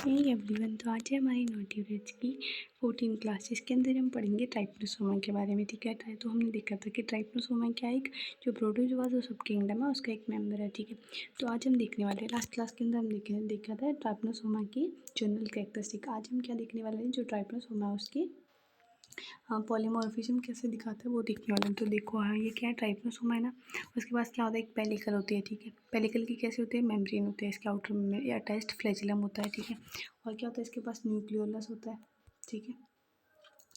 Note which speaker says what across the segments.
Speaker 1: Hey everyone, तो आज है हमारी न्यूट्रिएंट्स की 14 क्लास, जिसके अंदर हम पढ़ेंगे ट्राइपनोसोमा के बारे में। ठीक है, तो हमने देखा था कि ट्राइपनोसोमा क्या है, एक जो प्रोटोजोआ जो सब किंगडम है उसका एक मेंबर है। ठीक है, तो आज हम देखने वाले हैं, लास्ट क्लास के अंदर हम देखा था ट्राइपनोसोमा की जनरल कैरेक्टरिस्टिक। आज हम क्या देखने वाले हैं, जो ट्राइपनोसोमा है उसकी पॉलीमॉर्फिज्म कैसे दिखाता है वो देखने वाले हैं। तो देखो, हाँ ये क्या है, ट्राइपनोसोमा है ना, उसके पास क्या होता है, एक पेलिकल होती है। ठीक है, पेलिकल की कैसे होती है, मेम्ब्रेन होती है इसके आउटर में, या अटैच्ड फ्लैजिलम होता है। ठीक है, और क्या होता है, इसके पास न्यूक्लियोलस होता है। ठीक है,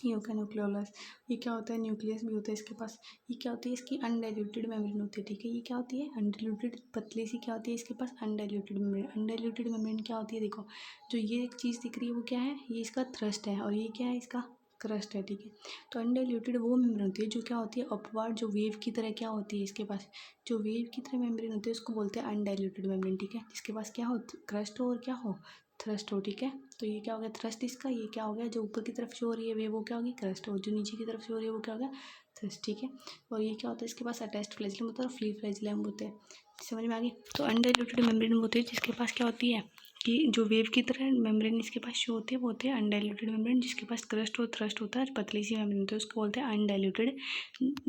Speaker 1: ये होता है न्यूक्लियोलस। ये क्या होता है, न्यूक्लियस भी होता है इसके पास। ये क्या होती है, इसकी अनडाइल्यूटेड मेम्ब्रेन होती है। ठीक है, ये क्या होती है, अनडाइल्यूटेड पतली सी क्या होती है इसके पास, अनडाइल्यूटेड मेम्ब्रेन। अनडाइल्यूटेड मेम्ब्रेन क्या होती है, देखो जो ये एक चीज़ दिख रही है वो क्या है, ये इसका थ्रस्ट है, और ये क्या है, इसका क्रस्ट है। ठीक है, तो अनडाइल्यूटेड वो मेम्ब्रेन होती है जो क्या होती है, अपवार्ड जो वेव की तरह क्या होती है इसके पास, जो वेव की तरह मेम्ब्रेन होती है उसको बोलते हैं अनडाइल्यूटेड मेम्ब्रेन। ठीक है, जिसके पास क्या हो, क्रस्ट हो और क्या हो, थ्रस्ट हो। ठीक है, तो ये क्या हो गया, थ्रस्ट इसका, ये क्या हो गया, जो ऊपर की तरफ शो हो रही है वे वो क्या होगी, क्रस्ट, और जो नीचे की तरफ शो हो रही है वो क्या हो गया, थ्रस्ट। ठीक है, और ये क्या होता है, इसके पास अटैच्ड फ्लैजिलम होता है और फ्री फ्लैजिलम होते हैं। समझ में आ गई। तो अनडाइल्यूटेड मेम्ब्रेन होती है जिसके पास क्या होती है, कि जो वेव की तरह मेम्ब्रेन इसके पास शो होती है वो होती है अनडाइल्यूटेड मेम्ब्रेन, जिसके पास क्रस्ट और थ्रस्ट होता है, पतली सी मेम्ब्रेन होती है उसको बोलते हैं अनडाइल्यूटेड।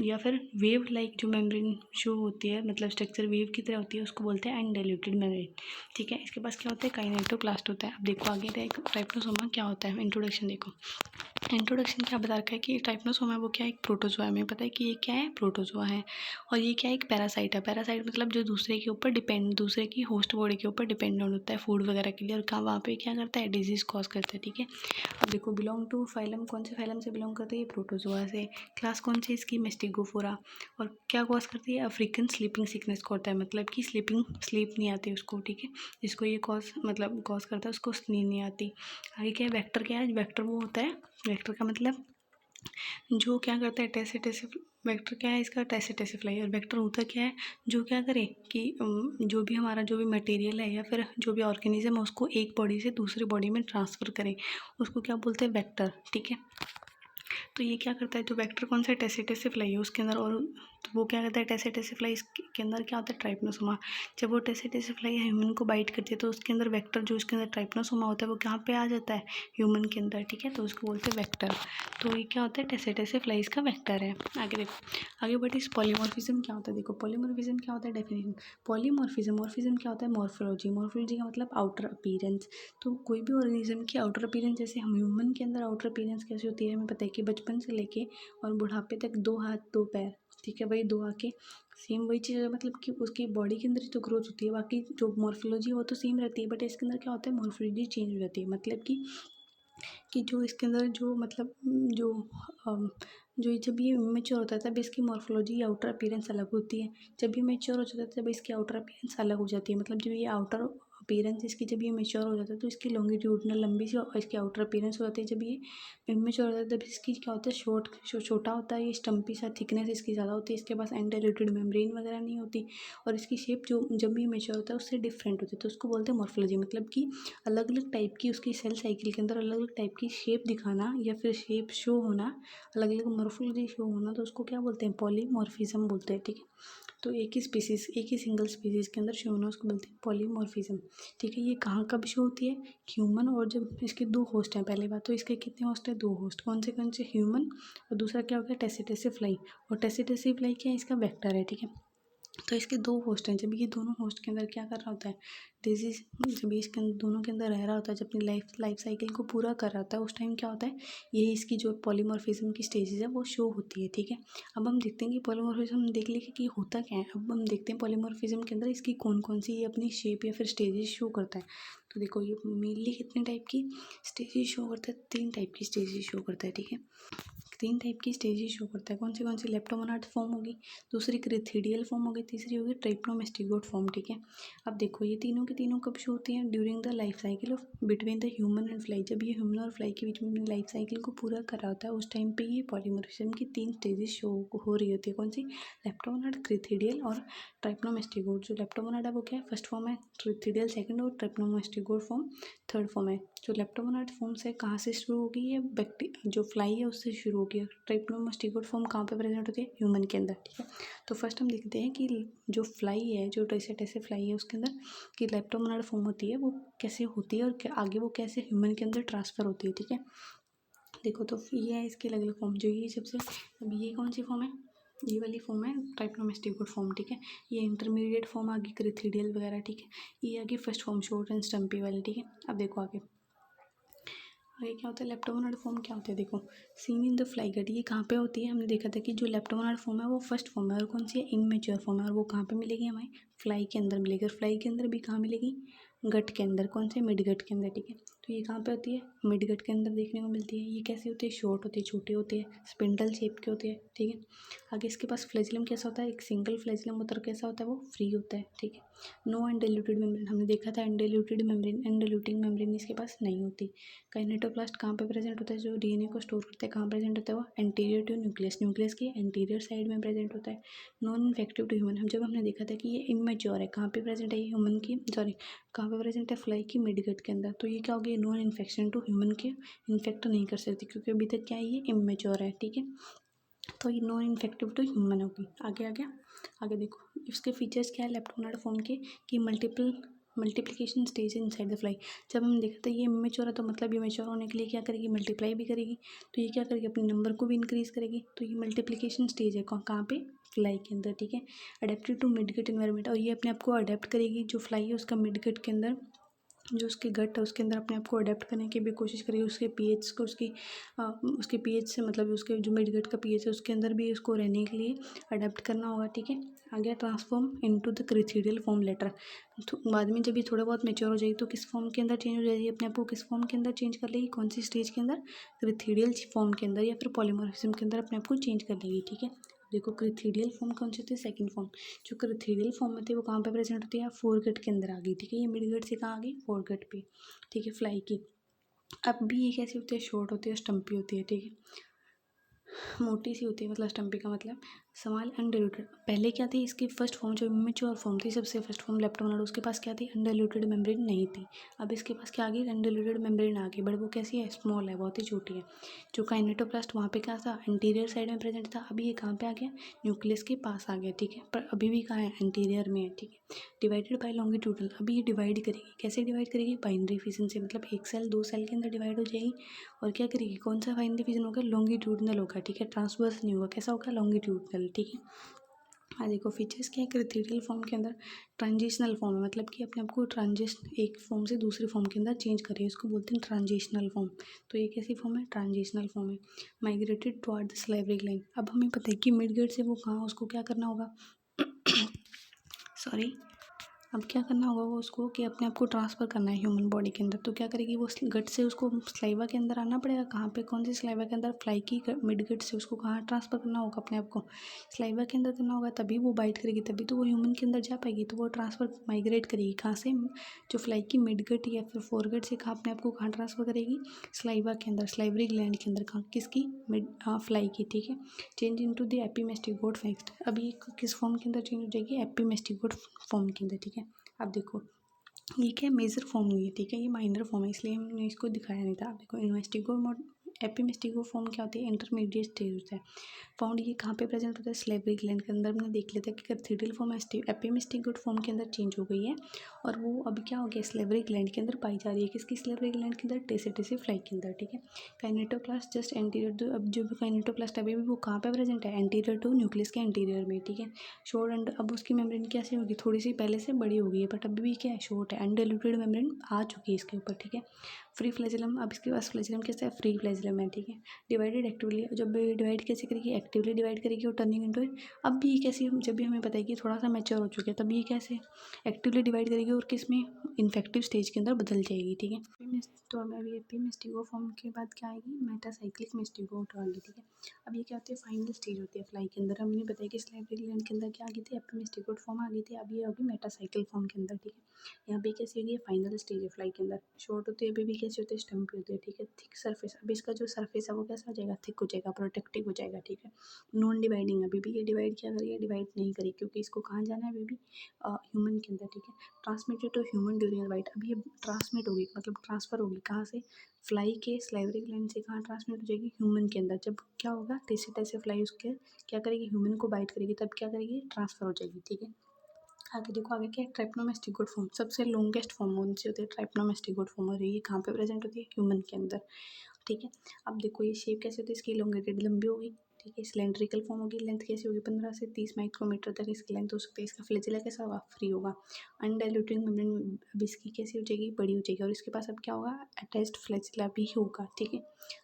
Speaker 1: या फिर वेव लाइक जो मेम्ब्रेन शो होती है, मतलब स्ट्रक्चर वेव की तरह होती है, उसको बोलते हैं अनडाइल्यूटेड मेम्ब्रेन। ठीक है, इसके पास क्या होता है, काइनेटोप्लास्ट होता है। अब देखो आगे ट्राइपनोसोमा क्या होता है, इंट्रोडक्शन देखो। इंट्रोडक्शन क्या बता रखा है कि ट्राइपनोसोमा है वो क्या है, एक प्रोटोजोआ है। हमें पता है कि ये क्या है, प्रोटोजोआ है, और ये क्या है, एक पैरासाइट है। पैरासाइट मतलब जो दूसरे के ऊपर डिपेंड, दूसरे की होस्ट बॉडी के ऊपर डिपेंडेंट होता है फूड वगैरह के लिए, और कहाँ वहाँ पे क्या करता है, डिजीज कॉज करता है। ठीक है, अब देखो बिलोंग टू फाइलम, कौन से फाइलम से बिलोंग करता है, ये प्रोटोजोआ से। क्लास कौन सी इसकी, मेस्टिगोफोरा, और क्या कॉज करती है, अफ्रीकन स्लीपिंग सिकनेस को होता है, मतलब कि स्लीप नहीं आती उसको। ठीक है, जिसको ये कॉज करता है उसको नींद नहीं आती। आगे क्या है, वेक्टर क्या है, वेक्टर वो होता है, वेक्टर का मतलब जो क्या करता है, टेसे वेक्टर क्या है इसका, टेसे फ्लाई। और वेक्टर होता क्या है, जो क्या करे कि जो भी हमारा जो भी मटेरियल है या फिर जो भी ऑर्गेनिज्म है उसको एक बॉडी से दूसरी बॉडी में ट्रांसफ़र करे, उसको क्या बोलते हैं, वेक्टर। ठीक है, तो ये क्या करता है, जो वेक्टर कौन सा टेसे फ्लाई है उसके अंदर, और तो वो क्या करता है, टेसे फ्लाई के अंदर क्या होता है, ट्राइपनोसोमा। जब वो टेसे फ्लाई ह्यूमन को बाइट करती है तो उसके अंदर वेक्टर, जो उसके अंदर ट्राइपनोसोमा होता है वो कहाँ पे आ जाता है, ह्यूमन के अंदर। ठीक है, तो उसको बोलते हैं वेक्टर। तो ये क्या होता है, टेसे फ्लाई इसका वेक्टर है। आगे देखो, आगे बढ़ी, पॉलीमॉर्फिज्म क्या होता है, देखो पॉलीमॉर्फिज्म क्या होता है, डेफिनेशन। मॉर्फिज्म क्या होता है, मॉर्फोलॉजी का मतलब आउटर अपीयरेंस। तो कोई भी ऑर्गेनिज्म की आउटर अपीयरेंस, जैसे हम ह्यूमन के अंदर आउटर अपीयरेंस कैसी होती है, हमें पता है कि बचपन से लेके और बुढ़ापे तक 2 हाथ 2 पैर। ठीक है भाई, 2 आँखें, सेम वही चीज़ है, मतलब कि उसकी बॉडी के अंदर ही तो ग्रोथ होती है। बाकी जो मॉर्फोलॉजी है वो तो सेम रहती है, बट इसके अंदर क्या होता है, मॉर्फोलॉजी चेंज हो जाती है। मतलब कि जो इसके अंदर जो मतलब जो जब ये मैच्योर होता है तब इसकी मॉर्फोलॉजी आउटर अपीयरेंस अलग होती है। जब ये मैच्योर हो जाता है तब इसकी आउटर अपीयरेंस अलग हो जाती है। मतलब जब ये आउटर अपीयरेंस इसकी, जब ये मैच्योर हो जाता है तो इसकी लॉन्गिट्यूडनल लंबी सी और इसकी आउटर अपीयरेंस हो जाती है। जब ये इमेच्योर होता है तब इसकी क्या होता है, छोटा होता है, ये स्टम्पी सा, थिकनेस इसकी ज़्यादा होती है, इसके पास एंडाइल्यूटेड मेम्ब्रेन वगैरह नहीं होती, और इसकी शेप जो जब भी मैच्योर होता है उससे डिफरेंट होती है, तो उसको बोलते हैं मॉर्फोलॉजी। मतलब कि अलग अलग टाइप की उसकी सेल साइकिल के अंदर अलग अलग टाइप की शेप दिखाना या फिर शेप शो होना, अलग अलग मॉर्फोलॉजी शो होना, तो उसको क्या बोलते हैं, पॉलीमॉर्फिज्म बोलते हैं। ठीक है, तो एक ही सिंगल स्पीसीज के अंदर शो होना उसको बोलते हैं पॉलीमॉर्फिज्म। ठीक है, ये कहाँ कब शो होती है, ह्यूमन, और जब इसके 2 होस्ट हैं। पहली बात तो इसके कितने होस्ट हैं, 2 होस्ट। कौन से ह्यूमन, और दूसरा क्या हो गया, टेसे फ्लाई। और टेसे फ्लाई क्या है, इसका वेक्टर है। ठीक है, तो इसके 2 होस्ट हैं। जब ये दोनों होस्ट के अंदर क्या कर रहा होता है, डिजीज, जब ये इसके दोनों के अंदर रह रहा होता है, जब अपनी लाइफ साइकिल को पूरा कर रहा होता है, उस टाइम क्या होता है, यही इसकी जो पॉलीमॉर्फिज्म की स्टेजेस है वो शो होती है। ठीक है, अब हम देखते हैं कि पॉलीमॉर्फिज्म देख लिए कि होता क्या है। अब हम देखते हैं पॉलीमॉर्फिज्म के अंदर इसकी कौन कौन सी ये अपनी शेप या फिर स्टेजेस शो करता है। तो देखो, ये मेनली कितने टाइप की स्टेजेस शो करता है, 3 टाइप की स्टेजेस शो करता है। ठीक है, 3 टाइप की स्टेजेस शो करता है। कौन सी, लेप्टोमोनाड फॉर्म होगी, दूसरी क्रिथिडियल फॉर्म होगी, तीसरी होगी ट्राइपनोमेस्टिगोट फॉर्म। ठीक है, अब देखो ये तीनों की तीनों कब शो होती हैं, during the life cycle of between the human and fly. जब ये ह्यूमन और फ्लाई के बीच में अपनी लाइफ साइकिल को पूरा कर रहा होता है उस टाइम पे ये पॉलीमॉर्फिज्म की 3 स्टेजेस शो हो रही होती है। कौन सी, लेप्टोमोनाड, क्रिथिडियल और ट्राइपनोमेस्टिगोट। जो लेप्टोमोनाड है वो क्या है, फर्स्ट फॉर्म है, क्रिथिडियल सेकंड और ट्राइपनोमेस्टिगोट मेस्टिगोट फॉर्म थर्ड फॉर्म है। जो लेप्टोमोनाइड फॉर्म्स है कहाँ से शुरू होगी, ये जो फ्लाई है उससे शुरू होगी। ट्राइप्लोमास्टिगोट फॉर्म कहाँ पे प्रेजेंट होती है, ह्यूमन के अंदर, ठीक है। तो फर्स्ट हम देखते हैं कि जो फ्लाई है, जो टेसे फ्लाई है उसके अंदर की लेप्टोमोनाइड फॉर्म होती है वो कैसे होती है और आगे वो कैसे ह्यूमन के अंदर ट्रांसफ़र होती है, ठीक है। देखो तो ये है इसके अलग अलग फॉर्म। जो ये सबसे, अब ये कौन सी फॉर्म है, ये वाली फॉर्म है ट्राइप्लोमास्टिगोट फॉर्म, ठीक है। ये इंटरमीडिएट फॉर्म आ गई क्रिथिडियल वगैरह, ठीक है। ये आ गई फर्स्ट फॉर्म शॉर्ट एंड स्टम्पी वाली, ठीक है। अब देखो आगे क्या होता है, लेप्टोमोनाइड फॉर्म क्या होता है, देखो सीन इन द फ्लाई गट, ये कहाँ पे होती है, हमने देखा था कि जो लेप्टोमोनाइड फॉर्म है वो फर्स्ट फॉर्म है और कौन सी है, इमेच्योर फॉर्म है। और वो कहाँ पे मिलेगी, हमें फ्लाई के अंदर मिलेगी। और फ्लाई के अंदर भी कहाँ मिलेगी, गट के अंदर, कौन से, मिड गट के अंदर, ठीक है। तो ये कहाँ पे होती है, मिड गट के अंदर देखने को मिलती है। ये कैसी होती है, शॉर्ट होती है, छोटी होती है, स्पिंडल शेप की होती है, ठीक है। आगे इसके पास फ्लैजिलम कैसा होता है, एक सिंगल फ्लैजिलम होता है, कैसा होता है वो, फ्री होता है, ठीक है। नो एंडोल्यूटेड मेम्ब्रेन, हमने देखा था एंडोल्यूटेड मेम्ब्रेन, एंडोल्यूटिंग मेम्ब्रेन इसके पास नहीं होती। काइनेटोप्लास्ट कहाँ पे प्रेजेंट होता है, जो डीएनए को स्टोर करते हैं, कहाँ प्रेजेंट होता है वो, एंटीरियर टू न्यूक्लियस, न्यूक्लियस की एंटीरियर साइड में प्रेजेंट होता है। नॉन इन्फेक्टिव टू ह्यूमन, हमने देखा था कि ये इमेच्योर है, कहाँ पे प्रेजेंट है, ये ह्यूमन की, सॉरी कहाँ पे प्रेजेंट है, फ्लाई की मिडगट के अंदर। तो ये क्या हो गया, नॉन इन्फेक्शन टू ह्यूमन के इन्फेक्ट नहीं कर सकती क्योंकि अभी तक क्या है, ये इमेच्योर है, ठीक है। तो ये नॉन इन्फेक्टिव टू ह्यूमन होगी। आगे आगे आगे देखो इसके फीचर्स क्या है लेप्टोमोनाइड फॉर्म के, कि multiplication stage inside the fly. जब हमने देखा था ये इमेच्योर है तो मतलब ये मैच्योर होने के लिए क्या करेगी, मल्टीप्लाई भी करेगी। तो ये क्या करेगी, अपने नंबर को भी इंक्रीज़ करेगी। तो ये मल्टीप्लिकेशन स्टेज है कहाँ पे, फ्लाई के अंदर, ठीक है। अडेप्टेड टू मिडगट एनवायरनमेंट, और ये अपने आप को अडेप्ट करेगी, जो फ्लाई है उसका मिडगट के अंदर, जो उसके गट है उसके अंदर अपने आप को अडेप्ट करने की भी कोशिश करेगी। उसके पीएच को उसके पीएच से, मतलब उसके जो मिड गट का पीएच है उसके अंदर भी उसको रहने के लिए अडेप्ट करना होगा, ठीक है। आगे transform into the crithidial form later, तो बाद में जब ये थोड़ा बहुत मेच्योर हो जाएगी तो किस फॉर्म के अंदर चेंज हो जाएगी, अपने आप को किस फॉर्म के अंदर चेंज कर लेगी, कौन सी स्टेज के अंदर, क्रिथिडियल फॉर्म के अंदर या फिर पॉलीमॉर्फिज्म के अंदर अपने आप को चेंज कर लेगी, ठीक है। देखो क्रिथिडियल फॉर्म कौन सी होती है, सेकंड फॉर्म। जो क्रिथिडियल फॉर्म होती है वो कहाँ पे प्रेजेंट होती है, फोरगट के अंदर आ गई, ठीक है। ये मिडगट से कहाँ आ गई, फोरगट पे, ठीक है, फ्लाई की। अब भी ये कैसी होती है, शॉर्ट होती है, स्टम्पी होती है, ठीक है, मोटी सी होती है, मतलब स्टम्पी का मतलब स्मॉल अनडाइल्यूटेड। पहले क्या थी, इसकी फर्स्ट फॉर्म जो इमेच्योर फॉर्म थी, सबसे फर्स्ट फॉर्म लेप्टोमोनाइड, उसके पास क्या थी, अनडाइल्यूटेड मेम्ब्रेन नहीं थी। अब इसके पास क्या आ गई, अनडाइल्यूटेड मेम्ब्रेन आ गई, बट वो कैसी है, स्मॉल है, बहुत ही छोटी है। जो काइनेटोप्लास्ट वहाँ पे क्या था, एंटीरियर साइड में प्रेजेंट था, अभी ये कहाँ पे आ गया, न्यूक्लियस के पास आ गया, ठीक है। पर अभी भी कहाँ है, एंटीरियर में है, ठीक है। डिवाइडेड बाय लॉन्गिट्यूडल, अभी ये डिवाइड करेगी, कैसे डिवाइड करेगी, बाइनरी फिजन से, मतलब एक सेल दो सेल के अंदर डिवाइड हो जाएगी। और क्या करेगी, कौन सा बाइनरी फिजन होगा, लॉन्गिट्यूडनल होगा, ठीक है, ट्रांसवर्स नहीं होगा, कैसा होगा, लॉन्गिट्यूडनल, ठीक है। हाँ देखो फीचर्स क्या है, क्रिथिडियल फॉर्म के अंदर ट्रांजिशनल फॉर्म है, मतलब कि अपने आप को एक फॉर्म से दूसरे फॉर्म के अंदर चेंज करे, इसको बोलते हैं ट्रांजिशनल फॉर्म। तो ये कैसी फॉर्म है, ट्रांजिशनल फॉर्म है। Migrated toward the salivary gland, अब हमें पता है कि मिडगेट से वो कहाँ, उसको क्या करना होगा सॉरी, अब क्या करना होगा वो उसको, कि अपने आप को ट्रांसफ़र करना है ह्यूमन बॉडी के अंदर। तो क्या करेगी वो, गट से उसको स्लाइवा के अंदर आना पड़ेगा, कहाँ पे, कौन सी स्लाइवा के अंदर, फ्लाई की मिड गट से उसको कहाँ ट्रांसफ़र करना होगा, अपने आप को स्लाइवा के अंदर करना होगा, तभी वो बाइट करेगी, तभी तो वो ह्यूमन के अंदर जा पाएगी। तो वो ट्रांसफ़र माइग्रेट करेगी कहाँ से, जो फ्लाई की मिड गट या फिर फोरगट से कहाँ अपने आप को कहाँ ट्रांसफ़र करेगी, स्लाइवा के अंदर, स्लाइवरी ग्लैंड के अंदर, कहाँ, किसकी, मिड फ्लाई की, ठीक है। चेंज इनटू द एपीमेस्टिगोट फैक्ट, अभी किस फॉर्म के अंदर चेंज हो जाएगी, एपीमेस्टिगोट फॉर्म के अंदर, ठीक है। अब देखो ये क्या मेजर फॉर्म नहीं है, ठीक है, ये माइनर फॉर्म है, इसलिए हमने इसको दिखाया नहीं था। अब देखो इन्वेस्टिगो एपीमेस्टिगो फॉर्म क्या होती है, इंटरमीडिएट स्टेज होता है। फाउंड ये कहाँ पे प्रेजेंट होता है, स्लेवरी ग्लैंड के अंदर। हमने देख लेते हैं कि कैथीड्रल फॉर्म एपीमेस्टिगोट फॉर्म के अंदर चेंज हो गई है और वो अभी क्या हो गया, स्लेवरी ग्लैंड के अंदर पाई जा रही है। किसकी, स्लेवरी ग्लैंड के अंदर, टेसेटिसी फ्लाई के अंदर, ठीक है। काइनेटोप्लास्ट जस्ट एंटीरियर, अब जो भी काइनेटोप्लास्ट अभी भी वो कहाँ पे प्रेजेंट है, एंटीरियर टू न्यूक्लियस के एंटीरियर में, ठीक है। शॉर्ट एंड, अब उसकी मेम्ब्रेन कैसी होगी, थोड़ी सी पहले से बड़ी हो गई है, बट अभी भी क्या है, शॉर्ट है, अनडाइल्यूटेड मेम्ब्रेन आ चुकी है इसके ऊपर, ठीक है। फ्री फ्लैजिलम, अब इसके पास फ्लैजिलम कैसा है, फ्री फ्लैजिलम है, ठीक है। डिवाइडेड एक्टिवली, जब डिवाइड कैसे करेगी, एक्टिवली डिवाइड करेगी और टर्निंग इनटू, अब भी कैसे, जब भी हमें पता है कि थोड़ा सा मैच्योर हो चुके हैं, तब ये कैसे एक्टिवली डिवाइड करेगी और किस में, इन्फेक्टिव स्टेज के अंदर बदल जाएगी, ठीक है। तो अभी एपी मेस्टिगो फॉर्म के बाद क्या आएगी, मेटासाइक्लिक मेस्टिगोट आएगी, ठीक है। अब ये क्या होती है, फाइनल स्टेज होती है फ्लाई के अंदर। हमने बताया कि स्लाइवरी ग्लैंड के अंदर क्या आ गई थी, एपी मेस्टिगोट फॉर्म आ गई थी, अब ये होगी मेटासाइकिल फॉर्म के अंदर, ठीक है। यहाँ पे कैसी होगी, फाइनल स्टेज है फ्लाई के अंदर, शॉर्ट होती है, अभी भी कैसी होती है, स्टम्पी होती है, ठीक है। थिक सरफेस, अब इसका जो सरफेस है वो कैसा हो जाएगा, थिक हो जाएगा, प्रोटेक्टिव हो जाएगा, ठीक है। नॉन डिवाइडिंग, अभी भी ये डिवाइड क्या करिए, डिवाइड नहीं करी, क्योंकि इसको कहाँ जाना है अभी भी, ह्यूमन के अंदर, ठीक है। Transmitted to human during bite, अभी ये ट्रांसमिट होगी मतलब ट्रांसफ़र होगी कहाँ से, फ्लाई के सलाइवरी ग्लैंड से कहाँ ट्रांसमिट हो जाएगी, ह्यूमन के अंदर। जब क्या होगा, टेसे टेसे फ्लाई उसके क्या करेगी, ह्यूमन को बाइट करेगी, तब क्या करेगी, ट्रांसफ़र हो जाएगी, ठीक है। आगे देखो, आगे क्या है, ट्राइपनोमेस्टिक फॉर्म, सबसे लॉन्गेस्ट फॉर्म कौन सी होती है, ट्राइपनोमेस्टिक फॉर्म, और ये कहाँ पे प्रेजेंट होती है, ह्यूमन के अंदर, ठीक है। अब देखो ये शेप कैसे होती है, इसकी इलोंगेटेड लंबी होगी, ठीक है, सिलेंड्रिकल फॉर्म होगी, लेंथ कैसी होगी, 15 से 30 माइक्रोमीटर तक इसकी लेंथ हो सकती है। इसका फ्लैजिला कैसा होगा, फ्री होगा। अनडाइल्यूटेड मेम्ब्रेन अब इसकी कैसी हो जाएगी, बड़ी हो जाएगी, और इसके पास अब क्या होगा, अटैच्ड फ्लैजिला भी होगा, ठीक है।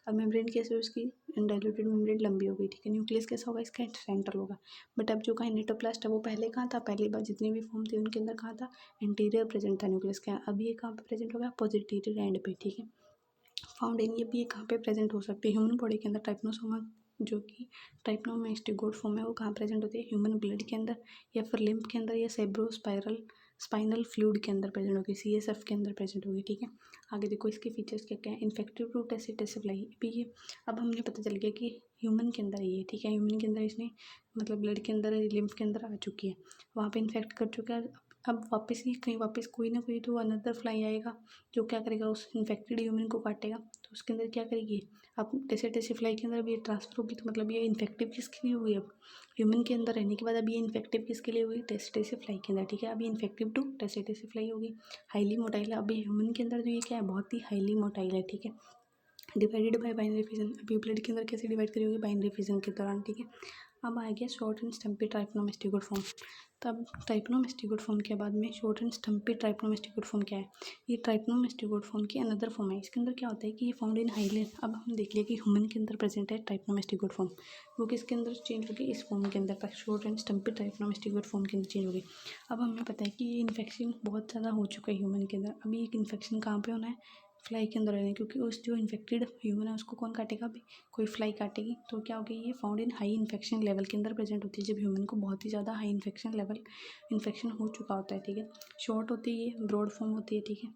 Speaker 1: अब मेम्ब्रेन कैसे हो इसकी, अनडाइल्यूटेड मेम्ब्रेन लंबी होगी, ठीक है। न्यूक्लियस कैसा होगा इसका, सेंट्रल होगा। बट अब जो काइनेटोप्लास्ट है वो पहले कहाँ था, पहले बार जितनी भी फॉर्म थी उनके अंदर कहाँ था, इंटीरियर प्रेजेंट था न्यूक्लियस का, अब ये कहाँ पे प्रेजेंट होगा, पॉजिटिव एंड पे, ठीक है। फाउंड इन, ये भी कहाँ पे प्रेजेंट हो सकते हैं, ह्यूमन बॉडी के अंदर। टाइपनोसोमा जो कि टाइपनोमेस्टिक फॉर्म है वो कहाँ प्रेजेंट होती है, ह्यूमन ब्लड के अंदर, या फिर लिम्फ के अंदर, या स्पाइनल फ्लूइड के अंदर प्रेजेंट होगी, CSF के अंदर प्रेजेंट होगी, ठीक है। आगे देखो इसके फीचर्स क्या क्या है, इन्फेक्टिव टू टेसिटिसफ्लाई, अभी ये अब हमें पता चल गया कि ह्यूमन के अंदर ये, ठीक है, ह्यूमन के अंदर इसने मतलब ब्लड के अंदर, लिम्फ के अंदर आ चुकी है, वहाँ पे इन्फेक्ट कर चुका है। अब वापस ही कहीं वापस कोई ना कोई तो अनदर फ्लाई आएगा जो क्या करेगा, उस इन्फेक्टेड ह्यूमन को काटेगा, तो उसके अंदर क्या करेगी, अब टेसे फ्लाई के अंदर भी ये ट्रांसफर होगी, तो मतलब ये इन्फेक्टिव किसके लिए हुई, अब ह्यूमन के अंदर रहने के बाद अब ये इन्फेक्टिव किसके लिए हुई, टेसे फ्लाई के अंदर, ठीक है। अभी इन्फेक्टिव टू टेसे फ्लाई होगी, हाईली मोटाइल है, अभी ह्यूमन के अंदर जो ये क्या है, बहुत ही हाईली मोटाइल है, ठीक है। डिवाइडेड बाय बाइनरी फिजन, अभी ब्लड के अंदर कैसे डिवाइड करी होगी, बाइनरी फिजन के दौरान, ठीक है। अब आ गया शॉर्ट एंड स्टम्पी ट्राइपनोमेस्टिक फॉर्म। तब ट्राइपनोमेस्टिक फॉर्म के बाद में शॉर्ट एंड स्टम्पी ट्राइपनोमेस्टिक फॉर्म क्या है, ये ट्राइपनोमेस्टिक फॉर्म की अनदर फॉर्म है। इसके अंदर क्या होता है कि ये फाउंड इन हाईलैंड, अब हम देख लिया कि ह्यूमन के अंदर प्रेजेंट है ट्राइपनोमेस्टिक फॉर्म, वो किसके अंदर चेंज होगी, इस फॉर्म के अंदर तक, शॉर्ट एंड स्टम्पी ट्राइपनोमेस्टिक फॉर्म के अंदर चेंज होगी। अब हमें पता है कि ये इन्फेक्शन बहुत ज़्यादा हो चुका है ह्यूमन के अंदर, अभी एक इन्फेक्शन कहाँ पे होना है, फ्लाई के अंदर रहने, क्योंकि उस जो इन्फेक्टेड ह्यूमन है उसको कौन काटेगा, अभी कोई फ्लाई काटेगी, तो क्या होगी, ये found in high infection level के अंदर प्रेजेंट होती है, जब ह्यूमन को बहुत ही ज़्यादा हाई इन्फेक्शन हो चुका होता है, ठीक है। शॉर्ट होती है, ये ब्रॉड फॉर्म होती है, ठीक है।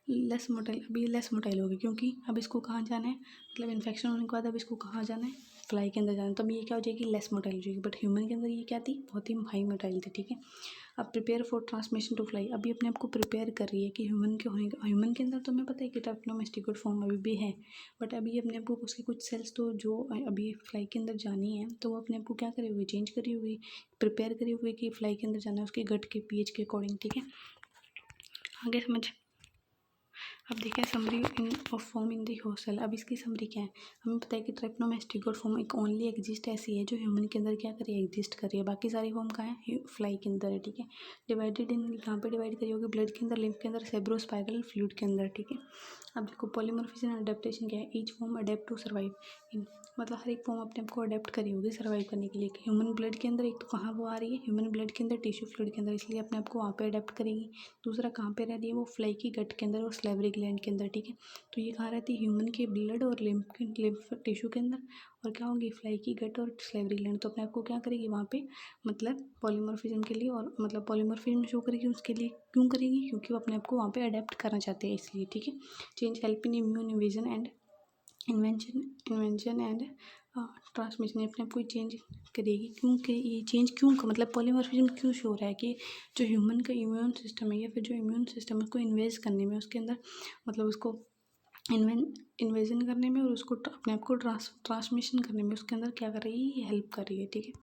Speaker 1: लेस मोटाइल, अभी लेस मोटाइल होगी, क्योंकि अब इसको कहाँ जाना है, मतलब इन्फेक्शन होने के बाद अब इसको कहाँ जाना है, फ्लाई के अंदर जाना है, तब ये क्या हो जाएगी, लेस मोटाइल हो जाएगी। बट ह्यूमन के अंदर ये क्या थी, बहुत ही हाई मोटाइल थी, ठीक है। अब prepare for transmission to fly, अभी अपने आप को प्रिपेयर कर रही है कि ह्यूमन के होने, ह्यूमन के अंदर तो हमें पता है कि ट्राइपनोमेस्टिक फॉर्म अभी भी है, बट अभी ये अपने आप को उसके कुछ सेल्स तो जो अभी फ्लाई के अंदर जानी है, तो वो अपने आप को क्या करी हुई, चेंज करी हुई, प्रिपेयर करी हुई कि फ्लाई के अंदर जाना है उसके गट के पीएच के अकॉर्डिंग, ठीक है। आगे समझ। अब देखें summary in of form in the host, अब इसकी समरी क्या है, हमें पता है कि ट्राइपनोमेस्टिक फॉर्म एक ओनली एग्जिस्ट ऐसी है जो ह्यूमन के अंदर क्या कर रही है, एग्जिस्ट कर रही है, बाकी सारी फॉर्म कहाँ है, फ्लाई के अंदर है, ठीक है। डिवाइडेड इन, कहाँ पे डिवाइड करी होगी, ब्लड के अंदर, लिम्फ के अंदर, सेब्रोस्पाइरल फ्लूइड के अंदर, ठीक है। अब देखो पॉलीमॉर्फिज्म एंड अडेप्टेशन क्या है, each form adapt to survive in, मतलब हर एक फॉर्म अपने आप को अडेप्ट करी होगी सर्वाइव करने के लिए। ह्यूमन ब्लड के अंदर एक तो कहाँ वो आ रही है, ह्यूमन ब्लड के अंदर टिश्यू फ्लूइड के अंदर, इसलिए अपने आप को वहाँ पे अडेप्ट करेगी। दूसरा कहाँ पे रह रही है, वो फ्लाई की गट के अंदर और स्लेवरी ग्लैंड के अंदर, ठीक है। तो ये कहाँ रहती है, ह्यूमन के ब्लड और लिम्फ टिश्यू के अंदर, और क्या होगी, फ्लाई की गट और स्लेवरी ग्लैंड, तो अपने आप को क्या करेगी वहाँ पे, मतलब पॉलीमॉर्फिज्म के लिए, और मतलब पॉलीमॉर्फिज्म शो करेगी उसके लिए, क्यों करेगी, क्योंकि वो अपने आप को वहाँ पे अडेप्ट करना चाहते हैं, इसलिए, ठीक है। Change help in immune invasion and invention and transmission, अपने आप को चेंज करेगी, क्योंकि ये चेंज क्यों, मतलब पॉलीमॉर्फिज्म क्यों शो हो रहा है कि जो ह्यूमन का इम्यून सिस्टम है, या फिर जो इम्यून सिस्टम है उसको इन्वेज करने में, उसके अंदर मतलब उसको इन्वेजन करने में, और उसको अपने आप को ट्रांसमिशन करने में उसके अंदर क्या कर रही है, ये हेल्प कर रही है, ठीक है।